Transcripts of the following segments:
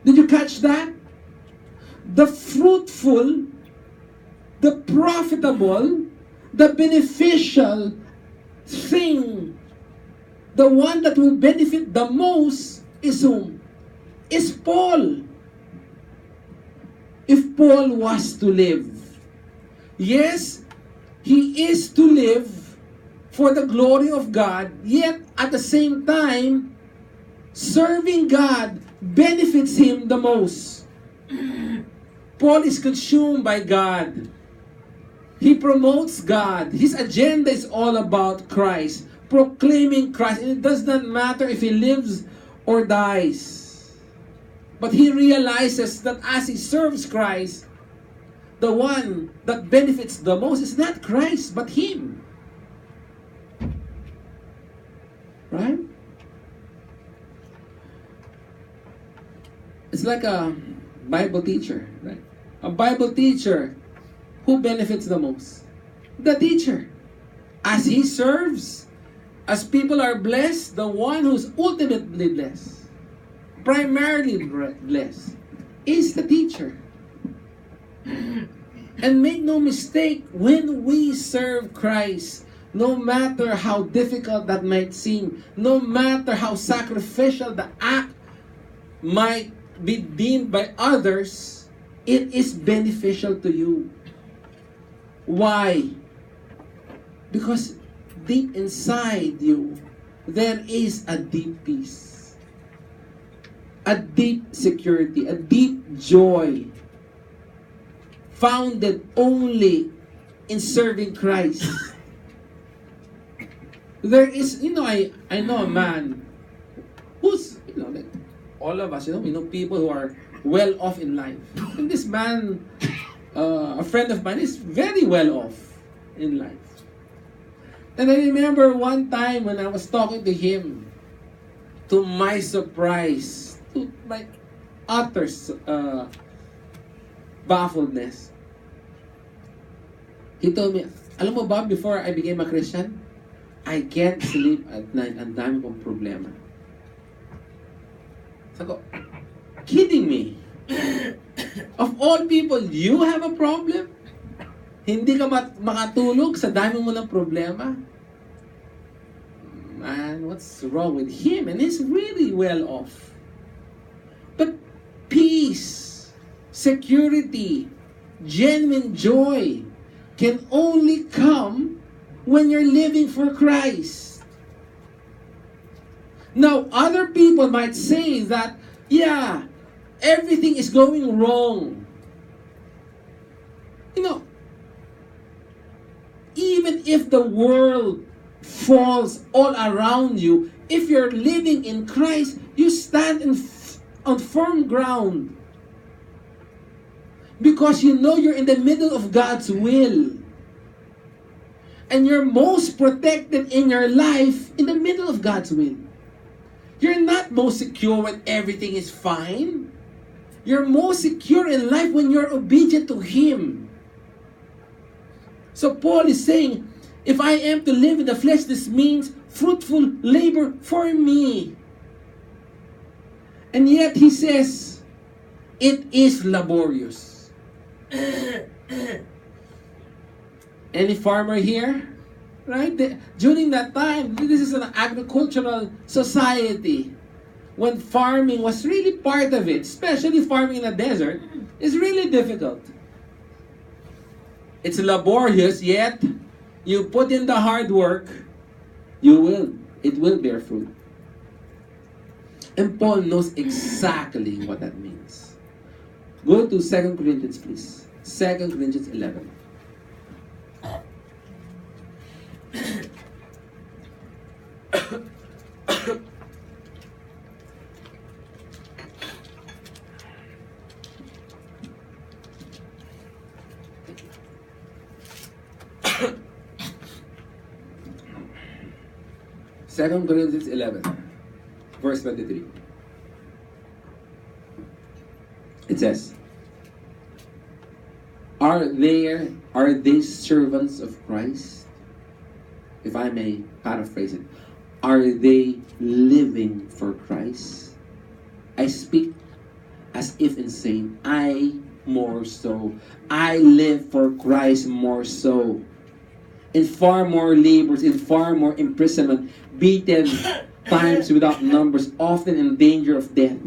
Did you catch that? The fruitful, the profitable, the beneficial thing, the one that will benefit the most is whom? Is Paul. If Paul was to live, yes, he is to live for the glory of God, yet at the same time, serving God benefits him the most. Paul is consumed by God. He promotes God. His agenda is all about Christ, proclaiming Christ. And it does not matter if he lives or dies. But he realizes that as he serves Christ, the one that benefits the most is not Christ, but him. Right? It's like a Bible teacher, right? A Bible teacher, who benefits the most? The teacher. As he serves, as people are blessed, the one who's ultimately blessed, primarily blessed, is the teacher. And make no mistake, when we serve Christ, no matter how difficult that might seem, no matter how sacrificial the act might be deemed by others, it is beneficial to you. Why? Because deep inside you, there is a deep peace, a deep security, a deep joy, founded only in serving Christ. There is, I know a man who's, like all of us, we know people who are well off in life. And this man, a friend of mine, is very well off in life. And I remember one time when I was talking to him, to my surprise, to my utter baffledness, he told me, alam mo ba, before I became a Christian, I can't sleep at night. Ang dami kong problema. Sabi ko, kidding me? Of all people, you have a problem? Hindi ka makatulog sa dami mo ng problema? Man, what's wrong with him? And he's really well off. But peace, security, genuine joy can only come when you're living for Christ. Now, other people might say that, yeah, everything is going wrong. Even if the world falls all around you, if you're living in Christ, you stand on firm ground. Because you know you're in the middle of God's will. And you're most protected in your life in the middle of God's will. You're not most secure when everything is fine. You're most secure in life when you're obedient to Him. So Paul is saying, if I am to live in the flesh, this means fruitful labor for me. And yet he says, it is laborious. Any farmer here? Right? During that time, this is an agricultural society. When farming was really part of it, especially farming in the desert, is really difficult. It's laborious, yet you put in the hard work, it will bear fruit. And Paul knows exactly what that means. Go to 2 Corinthians, please. 2 Corinthians 11. Second Corinthians 11, verse 23. It says, Are they servants of Christ? If I may paraphrase it. Are they living for Christ? I speak as if insane. I more so. I live for Christ more so. In far more labors, in far more imprisonment, beaten times without numbers, often in danger of death.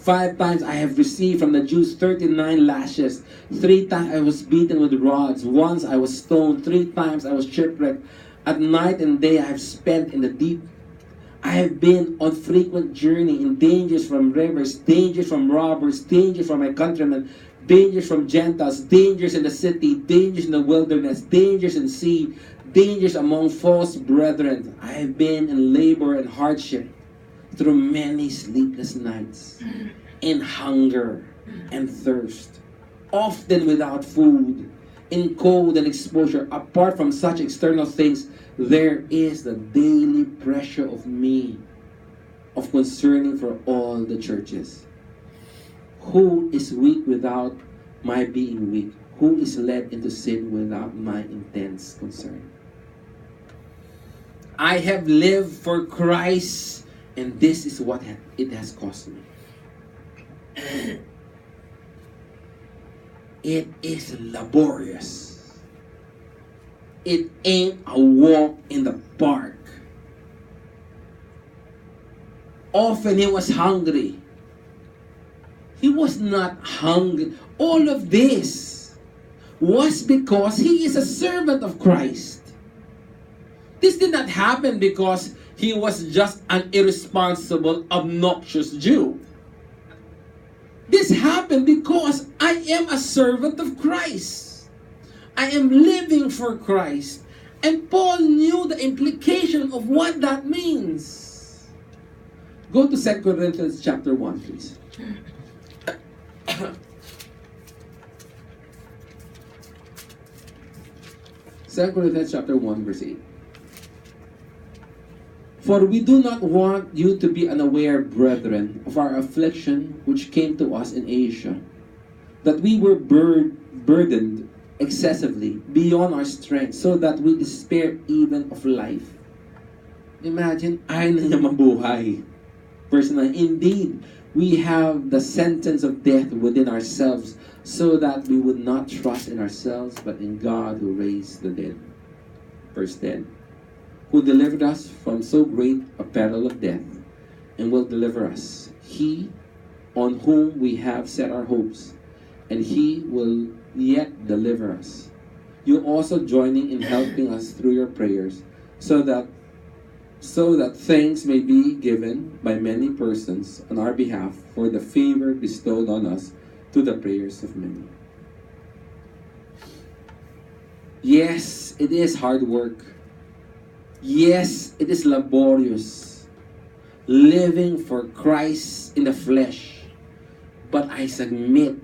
5 times I have received from the Jews 39 lashes. 3 times I was beaten with rods. Once I was stoned. 3 times I was shipwrecked. At night and day I have spent in the deep. I have been on frequent journey in dangers from rivers, dangers from robbers, dangers from my countrymen, dangers from Gentiles, dangers in the city, dangers in the wilderness, dangers in sea, dangers among false brethren. I have been in labor and hardship through many sleepless nights, in hunger and thirst, often without food, in cold and exposure. Apart from such external things, there is the daily pressure of me, of concerning for all the churches. Who is weak without my being weak? Who is led into sin without my intense concern? I have lived for Christ, and this is what it has cost me. It is laborious. It ain't a walk in the park. Often he was hungry. He was not hungry. All of this was because he is a servant of Christ. This did not happen because he was just an irresponsible, obnoxious Jew. This happened because I am a servant of Christ. I am living for Christ. And Paul knew the implication of what that means. Go to 2 Corinthians chapter 1, please. 2 Corinthians chapter 1, verse 8. For we do not want you to be unaware, brethren, of our affliction which came to us in Asia, that we were burdened excessively beyond our strength, so that we despair even of life. Imagine, ayaw na niya mabuhay. Verse 9, indeed, we have the sentence of death within ourselves, so that we would not trust in ourselves, but in God who raised the dead. Verse 10, who delivered us from so great a peril of death, and will deliver us. He on whom we have set our hopes, and he will yet deliver us. You also joining in helping us through your prayers, so that thanks may be given by many persons on our behalf for the favor bestowed on us to the prayers of many. Yes, it is hard work. Yes, it is laborious, living for Christ in the flesh. But I submit,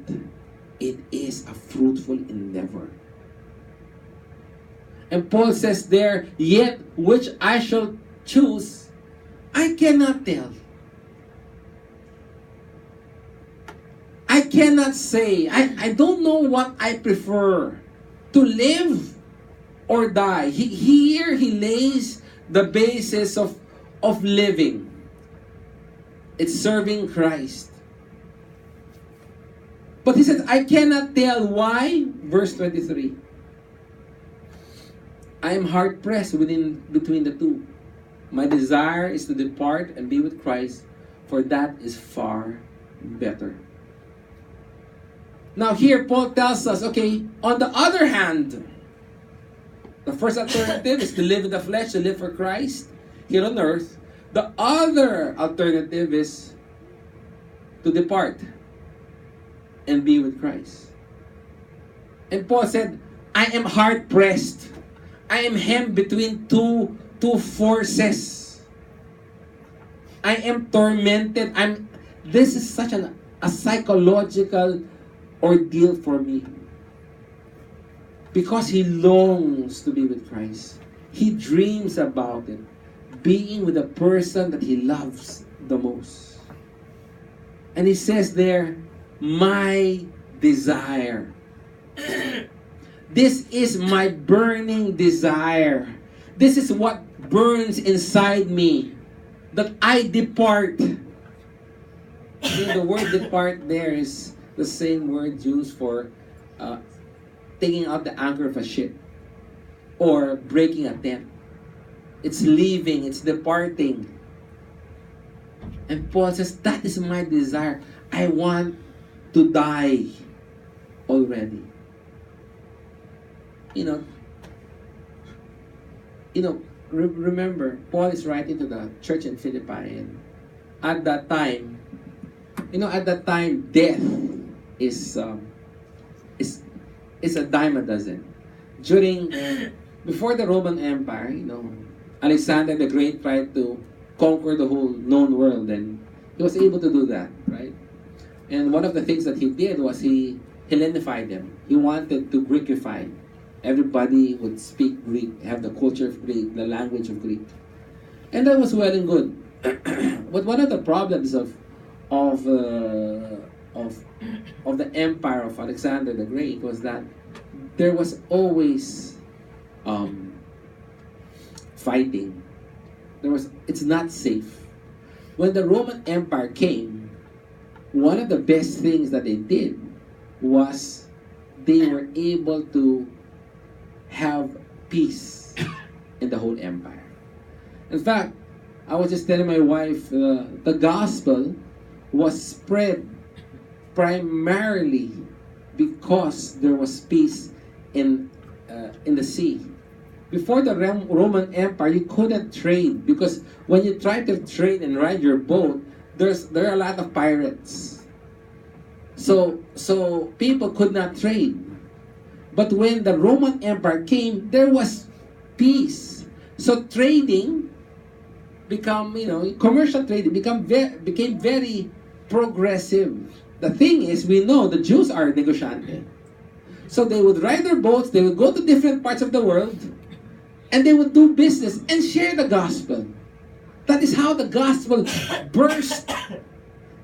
it is a fruitful endeavor. And Paul says there, yet which I shall choose, I cannot tell. I cannot say. I don't know what I prefer, to live or die. Here he lays the basis of living. It's serving Christ. But he says, I cannot tell why. Verse 23. I am hard pressed between the two. My desire is to depart and be with Christ, for that is far better. Now here Paul tells us, okay, on the other hand, the first alternative is to live in the flesh, to live for Christ here on earth. The other alternative is to depart and be with Christ. And Paul said, I am hard pressed. I am hemmed between two forces. I am tormented. This is such a psychological ordeal for me. Because he longs to be with Christ. He dreams about it. Being with the person that he loves the most. And he says there, my desire. This is my burning desire. This is what burns inside me. That I depart The word depart there is the same word used for uh, taking out the anchor of a ship or breaking a tent. It's leaving, it's departing. And Paul says, that is my desire. I want to die already. You know, remember, Paul is writing to the church in Philippi, and at that time, death is is is a dime a dozen. Before the Roman Empire, Alexander the Great tried to conquer the whole known world, and he was able to do that, right? And one of the things that he did was he Hellenified them. He wanted to Greekify. Everybody would speak Greek, have the culture of Greek, the language of Greek, and that was well and good. But one of the problems of the empire of Alexander the Great was that there was always fighting. It's not safe. When the Roman Empire came, one of the best things that they did was they were able to have peace in the whole empire. In fact, I was just telling my wife, the gospel was spread primarily because there was peace in the sea. Before the Roman Empire, you couldn't trade because when you try to trade and ride your boat, there are a lot of pirates. So people could not trade. But when the Roman Empire came, there was peace. So trading commercial trading became very progressive. The thing is, we know the Jews are negotiante. So they would ride their boats, they would go to different parts of the world, and they would do business and share the gospel. That is how the gospel burst.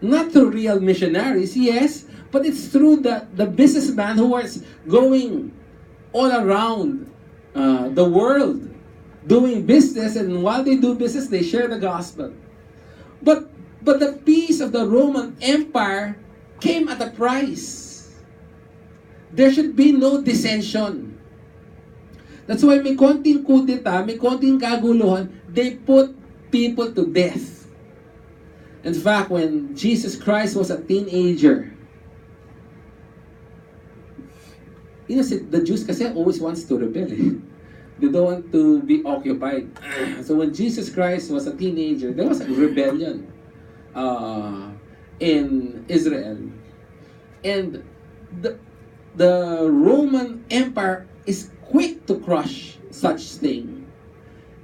Not through real missionaries, yes, but it's through the businessman who was going all around the world doing business, and while they do business, they share the gospel. But the peace of the Roman Empire came at a price. There should be no dissension. That's why may konting kudeta, may konting kaguluhan, they put people to death. In fact, when Jesus Christ was a teenager, the Jews kasi always wants to rebel. They don't want to be occupied. So when Jesus Christ was a teenager, there was a rebellion in Israel. And the Roman Empire is quick to crush such thing.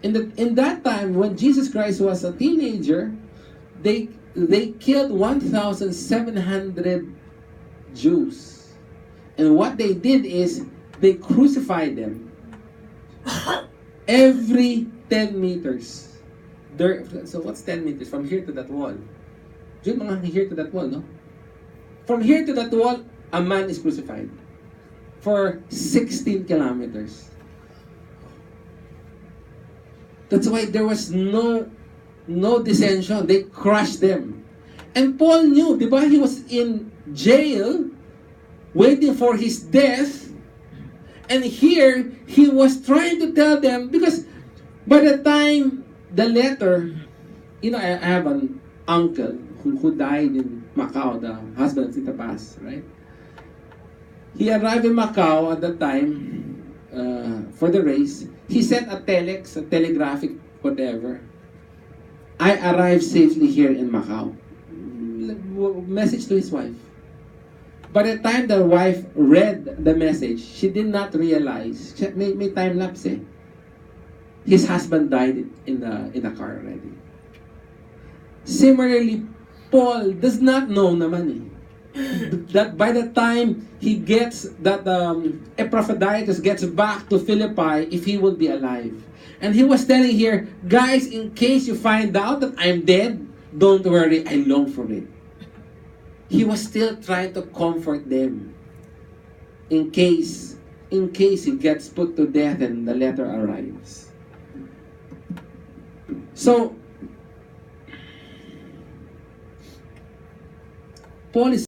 In that time, when Jesus Christ was a teenager, they killed 1,700 Jews. And what they did is they crucified them every 10 meters. So what's 10 meters? From here to that wall. Here to that wall, no? From here to that wall, a man is crucified for 16 kilometers. That's why there was no dissension. They crushed them. And Paul knew, di ba? He was in jail waiting for his death. And here, he was trying to tell them, because by the time the letter, I have an uncle who died in Macau, the husband of Tita Paz, right? He arrived in Macau at that time for the race. He sent a telex, a telegraphic, whatever. I arrived safely here in Macau. Message to his wife. By the time the wife read the message, she did not realize. May time lapse. His husband died in the car already. Similarly, Paul does not know naman that by the time he gets that Epaphroditus gets back to Philippi, if he will be alive. And he was telling here, guys, in case you find out that I'm dead, don't worry, I long for it. He was still trying to comfort them in case he gets put to death and the letter arrives. So Paul is